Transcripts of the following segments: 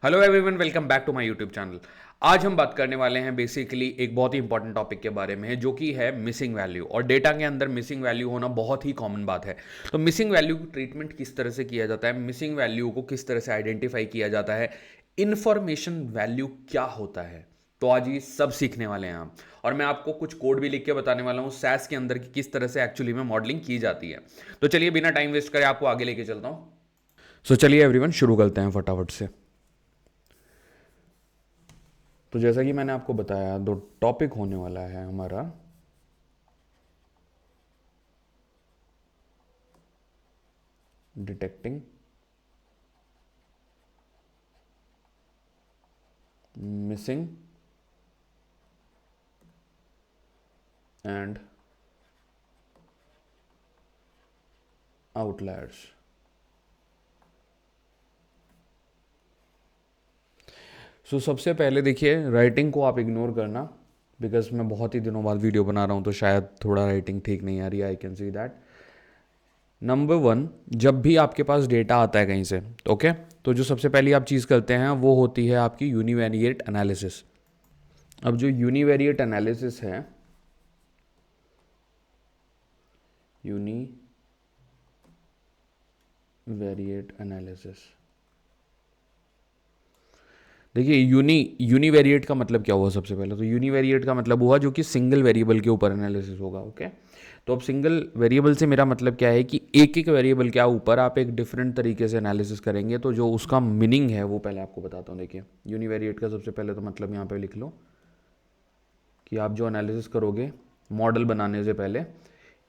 Hello everyone, welcome back to my YouTube channel. आज हम बात करने वाले हैं बेसिकली एक बहुत ही इंपॉर्टेंट टॉपिक के बारे में, जो कि है मिसिंग वैल्यू। और डेटा के अंदर मिसिंग वैल्यू होना बहुत ही कॉमन बात है। तो मिसिंग वैल्यू की ट्रीटमेंट किस तरह से किया जाता है, मिसिंग वैल्यू को किस तरह से आइडेंटिफाई किया जाता है, इन्फॉर्मेशन वैल्यू क्या होता है, तो आज ये सब सीखने वाले हैं हम। और मैं आपको कुछ कोड भी लिख के बताने वाला हूँ सैस के अंदर की किस तरह से एक्चुअली में मॉडलिंग की जाती है। तो चलिए बिना टाइम वेस्ट करे आपको आगे लेके चलता हूँ। सो चलिए एवरीवन शुरू करते हैं फटाफट से। तो जैसा कि मैंने आपको बताया, दो टॉपिक होने वाला है हमारा डिटेक्टिंग मिसिंग एंड आउटलायर्स। सो सबसे पहले देखिए, राइटिंग को आप इग्नोर करना, बिकॉज मैं बहुत ही दिनों बाद वीडियो बना रहा हूँ तो शायद थोड़ा राइटिंग ठीक नहीं आ रही है। I can see that. Number one, जब भी आपके पास डेटा आता है कहीं से, ओके, तो जो सबसे पहली आप चीज़ करते हैं वो होती है आपकी यूनिवेरिएट एनालिसिस। अब जो यूनिवेरिएट एनालिसिस है, यूनिवेरिएट एनालिसिस, देखिए यूनिवेरिएट का मतलब क्या हुआ। सबसे पहले तो यूनिवेरिएट का मतलब हुआ जो कि सिंगल वेरिएबल के ऊपर एनालिसिस होगा। ओके, तो अब सिंगल वेरिएबल से मेरा मतलब क्या है कि एक एक वेरिएबल के ऊपर आप एक डिफरेंट तरीके से एनालिसिस करेंगे। तो जो उसका मीनिंग है वो पहले आपको बताता हूँ। देखिए, यूनिवेरिएट का सबसे पहले तो मतलब यहाँ पे लिख लो कि आप जो एनालिसिस करोगे मॉडल बनाने से पहले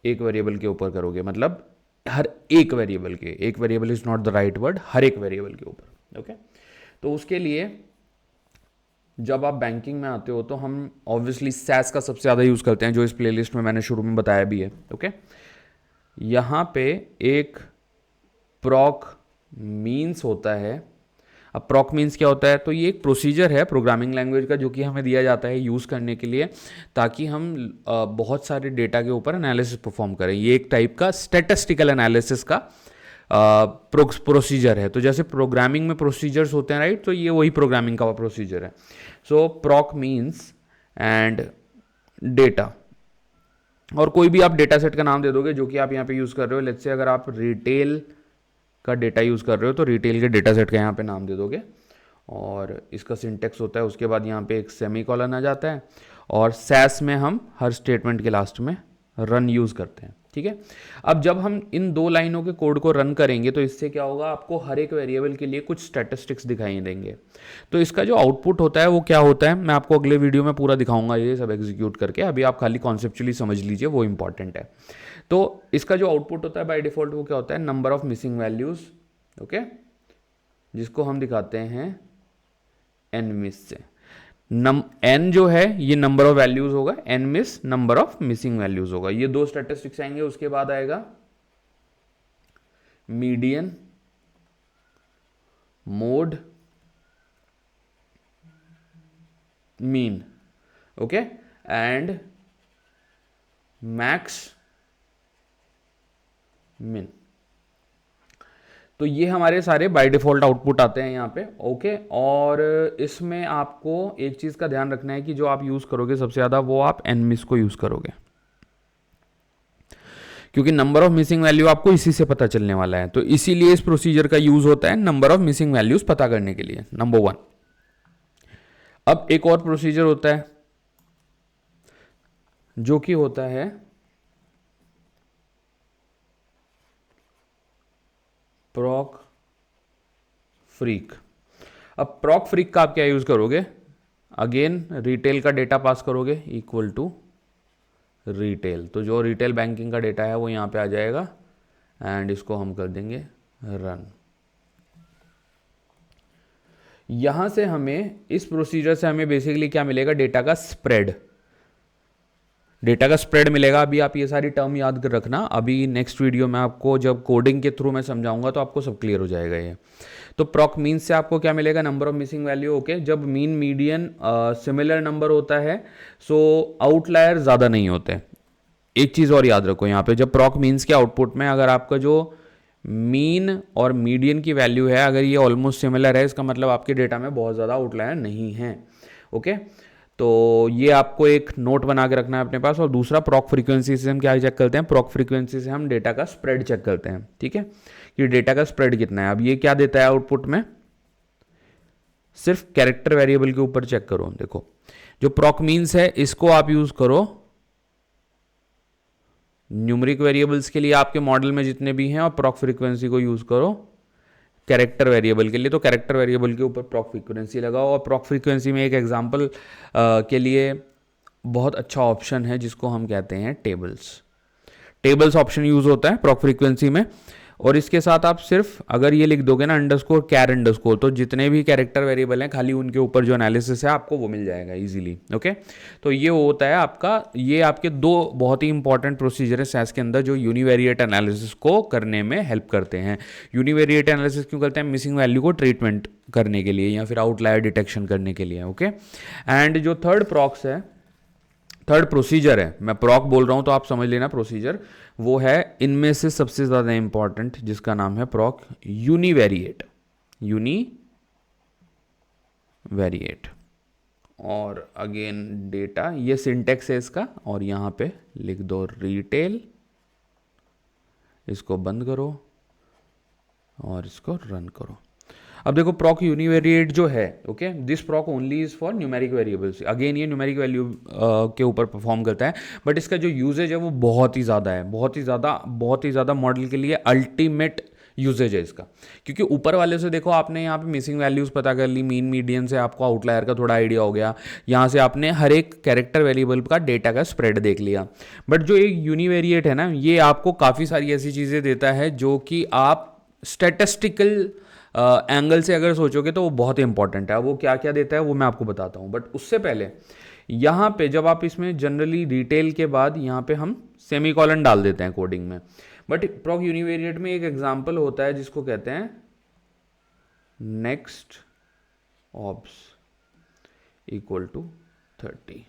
एक वेरिएबल के ऊपर करोगे, मतलब हर एक वेरिएबल के, एक variable is not the right word, हर एक वेरिएबल के ऊपर। ओके, तो उसके लिए जब आप बैंकिंग में आते हो तो हम ऑब्वियसली सैस का सबसे ज़्यादा यूज़ करते हैं, जो इस प्लेलिस्ट में मैंने शुरू में बताया भी है। ओके, यहाँ पे एक प्रॉक मीन्स होता है। अब प्रॉक मीन्स क्या होता है, तो ये एक प्रोसीजर है प्रोग्रामिंग लैंग्वेज का, जो कि हमें दिया जाता है यूज़ करने के लिए, ताकि हम बहुत सारे डेटा के ऊपर एनालिसिस परफॉर्म करें। ये एक टाइप का स्टैटिस्टिकल एनालिसिस का प्रोसीजर है। तो जैसे प्रोग्रामिंग में प्रोसीजर्स होते हैं, राइट, तो ये वही प्रोग्रामिंग का प्रोसीजर है। सो प्रॉक मीन्स एंड डेटा, और कोई भी आप डेटा सेट का नाम दे दोगे जो कि आप यहाँ पे यूज़ कर रहे हो। लेट्स से अगर आप रिटेल का डेटा यूज़ कर रहे हो तो रिटेल के डेटा सेट का यहाँ पे नाम दे दोगे, और इसका सिंटेक्स होता है, उसके बाद यहाँ पे एक सेमी कॉलन आ जाता है, और सैस में हम हर स्टेटमेंट के लास्ट में रन यूज़ करते हैं। ठीक है, अब जब हम इन दो लाइनों के कोड को रन करेंगे तो इससे क्या होगा, आपको हर एक वेरिएबल के लिए कुछ स्टैटिस्टिक्स दिखाई देंगे। तो इसका जो आउटपुट होता है वो क्या होता है, मैं आपको अगले वीडियो में पूरा दिखाऊंगा ये सब एग्जीक्यूट करके। अभी आप खाली कॉन्सेप्चुअली समझ लीजिए, वो इंपॉर्टेंट है। तो इसका जो आउटपुट होता है बाय डिफॉल्ट वो क्या होता है, number of missing values, okay, जिसको हम दिखाते हैं एन मिस से। एन जो है ये नंबर ऑफ वैल्यूज होगा, N miss number of missing values होगा। ये दो स्टैटिस्टिक्स आएंगे, उसके बाद आएगा median, mode, mean, okay, and max min. तो ये हमारे सारे बाय डिफॉल्ट आउटपुट आते हैं यहाँ पे। ओके, और इसमें आपको एक चीज़ का ध्यान रखना है कि जो आप यूज़ करोगे सबसे ज़्यादा वो आप एनमिस को यूज़ करोगे, क्योंकि नंबर ऑफ मिसिंग वैल्यू आपको इसी से पता चलने वाला है। तो इसीलिए इस प्रोसीजर का यूज़ होता है नंबर ऑफ मिसिंग वैल्यूज पता करने के लिए, नंबर वन। अब एक और प्रोसीजर होता है जो कि होता है प्रॉक फ्रीक। अब प्रॉक फ्रीक का आप क्या यूज करोगे, अगेन रिटेल का डेटा पास करोगे इक्वल टू रिटेल। तो जो रिटेल बैंकिंग का डेटा है वो यहाँ पे आ जाएगा, एंड इसको हम कर देंगे रन। यहां से हमें, इस प्रोसीजर से हमें बेसिकली क्या मिलेगा, डेटा का स्प्रेड, डेटा का स्प्रेड मिलेगा। अभी आप ये सारी टर्म याद कर रखना, अभी नेक्स्ट वीडियो में आपको जब कोडिंग के थ्रू मैं समझाऊंगा तो आपको सब क्लियर हो जाएगा ये। तो प्रॉक मीन से आपको क्या मिलेगा, number of missing value. Okay, जब मीन मीडियन सिमिलर नंबर होता है सो आउटलायर ज़्यादा नहीं होते। एक चीज़ और याद रखो यहाँ पे, जब प्रॉक मीन्स के आउटपुट में अगर आपका जो मीन और मीडियन की वैल्यू है, अगर ये ऑलमोस्ट सिमिलर है, इसका मतलब आपके डेटा में बहुत ज़्यादा आउटलायर नहीं है। ओके, तो ये आपको एक नोट बना के रखना है अपने पास। और दूसरा, प्रॉक फ्रीक्वेंसी से हम क्या चेक करते हैं, प्रॉक फ्रीक्वेंसी से हम डेटा का स्प्रेड चेक करते हैं। ठीक है, कि डेटा का स्प्रेड कितना है। अब ये क्या देता है आउटपुट में, सिर्फ कैरेक्टर वेरिएबल के ऊपर चेक करो। देखो जो प्रॉक मीन्स है इसको आप यूज करो न्यूमरिक वेरिएबल्स के लिए आपके मॉडल में जितने भी हैं, और प्रॉक फ्रीक्वेंसी को यूज करो कैरेक्टर वेरिएबल के लिए। तो कैरेक्टर वेरिएबल के ऊपर प्रॉक फ्रीक्वेंसी लगाओ। और प्रॉक फ्रीक्वेंसी में एक एग्जांपल के लिए बहुत अच्छा ऑप्शन है जिसको हम कहते हैं टेबल्स। टेबल्स ऑप्शन यूज होता है प्रॉक फ्रीक्वेंसी में। और इसके साथ आप सिर्फ अगर ये लिख दोगे ना अंडरस्कोर कैर अंडरस्कोर, तो जितने भी कैरेक्टर वेरिएबल हैं खाली उनके ऊपर जो एनालिसिस है आपको वो मिल जाएगा इजीली। ओके, तो ये होता है आपका, ये आपके दो बहुत ही इंपॉर्टेंट प्रोसीजर है सैस के अंदर जो यूनिवेरिएट एनालिसिस को करने में हेल्प करते हैं। यूनिवेरिएट एनालिसिस क्यों करते हैं, मिसिंग वैल्यू को ट्रीटमेंट करने के लिए या फिर आउटलायर डिटेक्शन करने के लिए। ओके, एंड जो थर्ड प्रॉक्स है, थर्ड प्रोसीजर है, मैं प्रॉक बोल रहा हूं तो आप समझ लेना प्रोसीजर, वो है इनमें से सबसे ज्यादा इंपॉर्टेंट, जिसका नाम है प्रॉक यूनिवेरिएट। यूनिवेरिएट और अगेन डेटा, ये सिंटेक्स है इसका, और यहां पे लिख दो रिटेल, इसको बंद करो और इसको रन करो। अब देखो प्रॉक यूनिवेरिएट जो है, okay, this प्रॉक only is for numeric variables. Again ये न्यूमेरिक वैल्यू के ऊपर परफॉर्म करता है, बट इसका जो यूजेज है वो बहुत ही ज़्यादा है, बहुत ही ज़्यादा मॉडल के लिए अल्टीमेट यूजेज है इसका। क्योंकि ऊपर वाले से देखो आपने यहाँ पे मिसिंग वैल्यूज़ पता कर ली, मीन मीडियन से आपको आउटलायर का थोड़ा आइडिया हो गया, यहाँ से आपने हर एक कैरेक्टर वेरिएबल का डेटा का स्प्रेड देख लिया। बट जो एक यूनिवेरिएट है ना, ये आपको काफ़ी सारी ऐसी चीज़ें देता है जो कि आप स्टैटिस्टिकल एंगल से अगर सोचोगे तो वो बहुत इंपॉर्टेंट है। वो क्या क्या देता है वो मैं आपको बताता हूँ, बट उससे पहले यहाँ पे जब आप इसमें जनरली डिटेल के बाद यहाँ पे हम सेमीकोलन डाल देते हैं कोडिंग में, बट प्रॉक यूनिवेरिएट में एक एग्जांपल होता है जिसको कहते हैं नेक्स्ट ऑब्स इक्वल टू 30।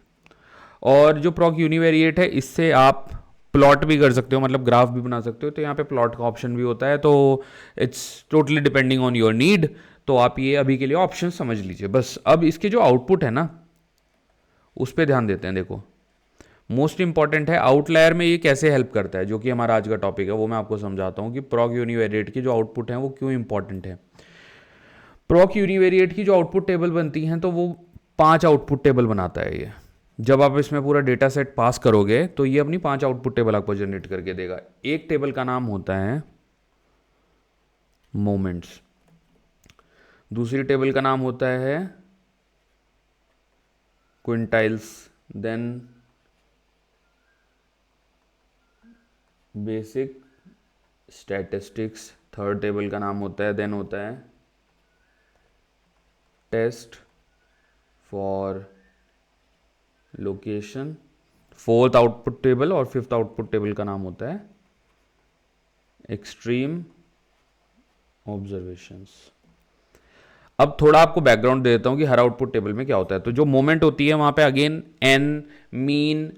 और जो प्रॉक यूनिवेरिएट है इससे आप प्लॉट भी कर सकते हो, मतलब ग्राफ भी बना सकते हो। तो यहाँ पे प्लॉट का ऑप्शन भी होता है, तो it's totally depending on your need. तो आप ये अभी के लिए ऑप्शन समझ लीजिए बस। अब इसके जो आउटपुट है ना उस पर ध्यान देते हैं। देखो मोस्ट इंपॉर्टेंट है आउटलायर में ये कैसे हेल्प करता है, जो कि हमारा आज का टॉपिक है, वो मैं आपको समझाता हूँ कि प्रॉक यूनिवेरिएट की जो आउटपुट है वो क्यों इंपॉर्टेंट है। प्रॉक यूनिवेरिएट की जो आउटपुट टेबल बनती हैं तो वो 5 आउटपुट टेबल बनाता है ये। जब आप इसमें पूरा डेटा सेट पास करोगे तो ये अपनी 5 आउटपुट टेबल आपको जनरेट करके देगा। एक टेबल का नाम होता है मोमेंट्स, दूसरी टेबल का नाम होता है quintiles, then basic statistics, third table का नाम होता है, देन होता है test for location, fourth output table, और फिफ्थ आउटपुट टेबल का नाम होता है एक्सट्रीम ऑब्जर्वेशंस। अब थोड़ा आपको बैकग्राउंड दे देता हूं कि हर आउटपुट टेबल में क्या होता है। तो जो मोमेंट होती है वहां पे अगेन एन, मीन,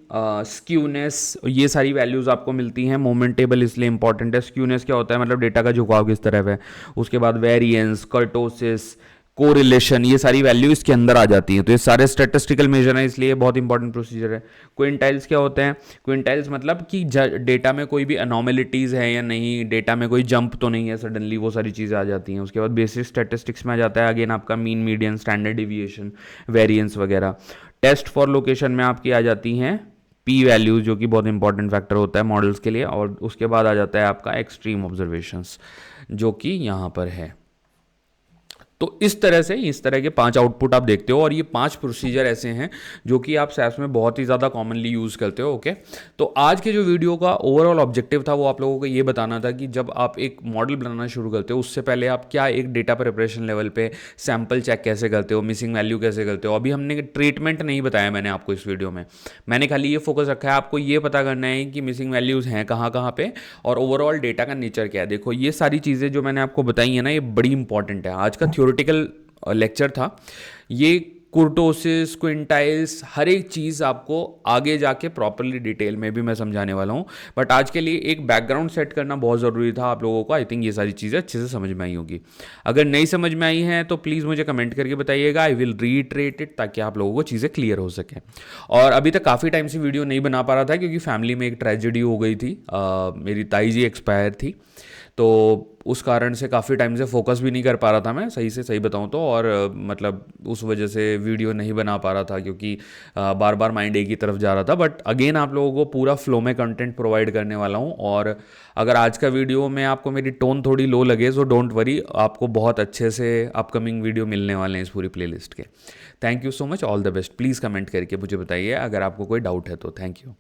स्क्यूनेस, ये सारी वैल्यूज आपको मिलती हैं। मोमेंट टेबल इसलिए इंपॉर्टेंट है। स्क्यूनेस क्या होता है, मतलब डेटा का झुकाव किस तरफ है। उसके बाद वेरिएंस, कर्टोसिस, कोरिलेशन, ये सारी वैल्यू इसके अंदर आ जाती हैं। तो ये सारे स्टैटिस्टिकल मेजर हैं, इसलिए बहुत इंपॉर्टेंट प्रोसीजर है। क्विंटाइल्स क्या होते हैं, क्विंटाइल्स मतलब कि डेटा में कोई भी अनोमेलिटीज़ है या नहीं, डेटा में कोई जंप तो नहीं है सडनली, वो सारी चीज़ें आ जाती हैं। उसके बाद बेसिक स्टैटिस्टिक्स में आ जाता है अगेन आपका mean, median, standard deviation, variance वगैरह। टेस्ट फॉर लोकेशन में आपकी आ जाती हैं पी वैल्यूज, जो कि बहुत इंपॉर्टेंट फैक्टर होता है मॉडल्स के लिए। और उसके बाद आ जाता है आपका एक्सट्रीम ऑब्जर्वेशंस, जो कि यहाँ पर है। तो इस तरह के 5 आउटपुट आप देखते हो, और ये 5 प्रोसीजर ऐसे हैं जो कि आप सैस में बहुत ही ज़्यादा कॉमनली यूज़ करते हो। ओके, तो आज के जो वीडियो का ओवरऑल ऑब्जेक्टिव था वो आप लोगों को ये बताना था कि जब आप एक मॉडल बनाना शुरू करते हो उससे पहले आप क्या एक डेटा प्रिपरेशन लेवल पे सैम्पल चेक कैसे करते हो, मिसिंग वैल्यू कैसे करते हो। अभी हमने ट्रीटमेंट नहीं बताया मैंने आपको इस वीडियो में, मैंने खाली ये फोकस रखा है आपको ये पता करना है कि मिसिंग वैल्यूज़ हैं कहाँ कहाँ पे, और ओवरऑल डेटा का नेचर क्या है। देखो ये सारी चीज़ें जो मैंने आपको बताई है ना, ये बड़ी इंपॉर्टेंट है। आज का थ्योरेटिकल लेक्चर था, ये कुर्टोसिस, क्विंटाइल्स, हर एक चीज़ आपको आगे जाके प्रॉपरली डिटेल में भी मैं समझाने वाला हूँ। बट आज के लिए एक बैकग्राउंड सेट करना बहुत ज़रूरी था आप लोगों को। आई थिंक ये सारी चीज़ें अच्छे से समझ में आई होगी। अगर नहीं समझ में आई हैं तो प्लीज़ मुझे कमेंट करके बताइएगा, आई विल रीट्रेट इट, ताकि आप लोगों को चीज़ें क्लियर हो सकें। और अभी तक काफ़ी टाइम से वीडियो नहीं बना पा रहा था क्योंकि फैमिली में एक ट्रेजेडी हो गई थी। मेरी ताई जी एक्सपायर थी, तो उस कारण से काफ़ी टाइम से फोकस भी नहीं कर पा रहा था मैं, सही से सही बताऊं तो। और मतलब उस वजह से वीडियो नहीं बना पा रहा था क्योंकि बार बार माइंड एक ही तरफ जा रहा था। बट अगेन आप लोगों को पूरा फ्लो में कंटेंट प्रोवाइड करने वाला हूं। और अगर आज का वीडियो में आपको मेरी टोन थोड़ी लो लगे सो डोंट वरी, आपको बहुत अच्छे से अपकमिंग वीडियो मिलने वाले हैं इस पूरी प्लेलिस्ट के। Thank you so much, all the best. Please comment करके मुझे बताइए अगर आपको कोई डाउट है तो। Thank you.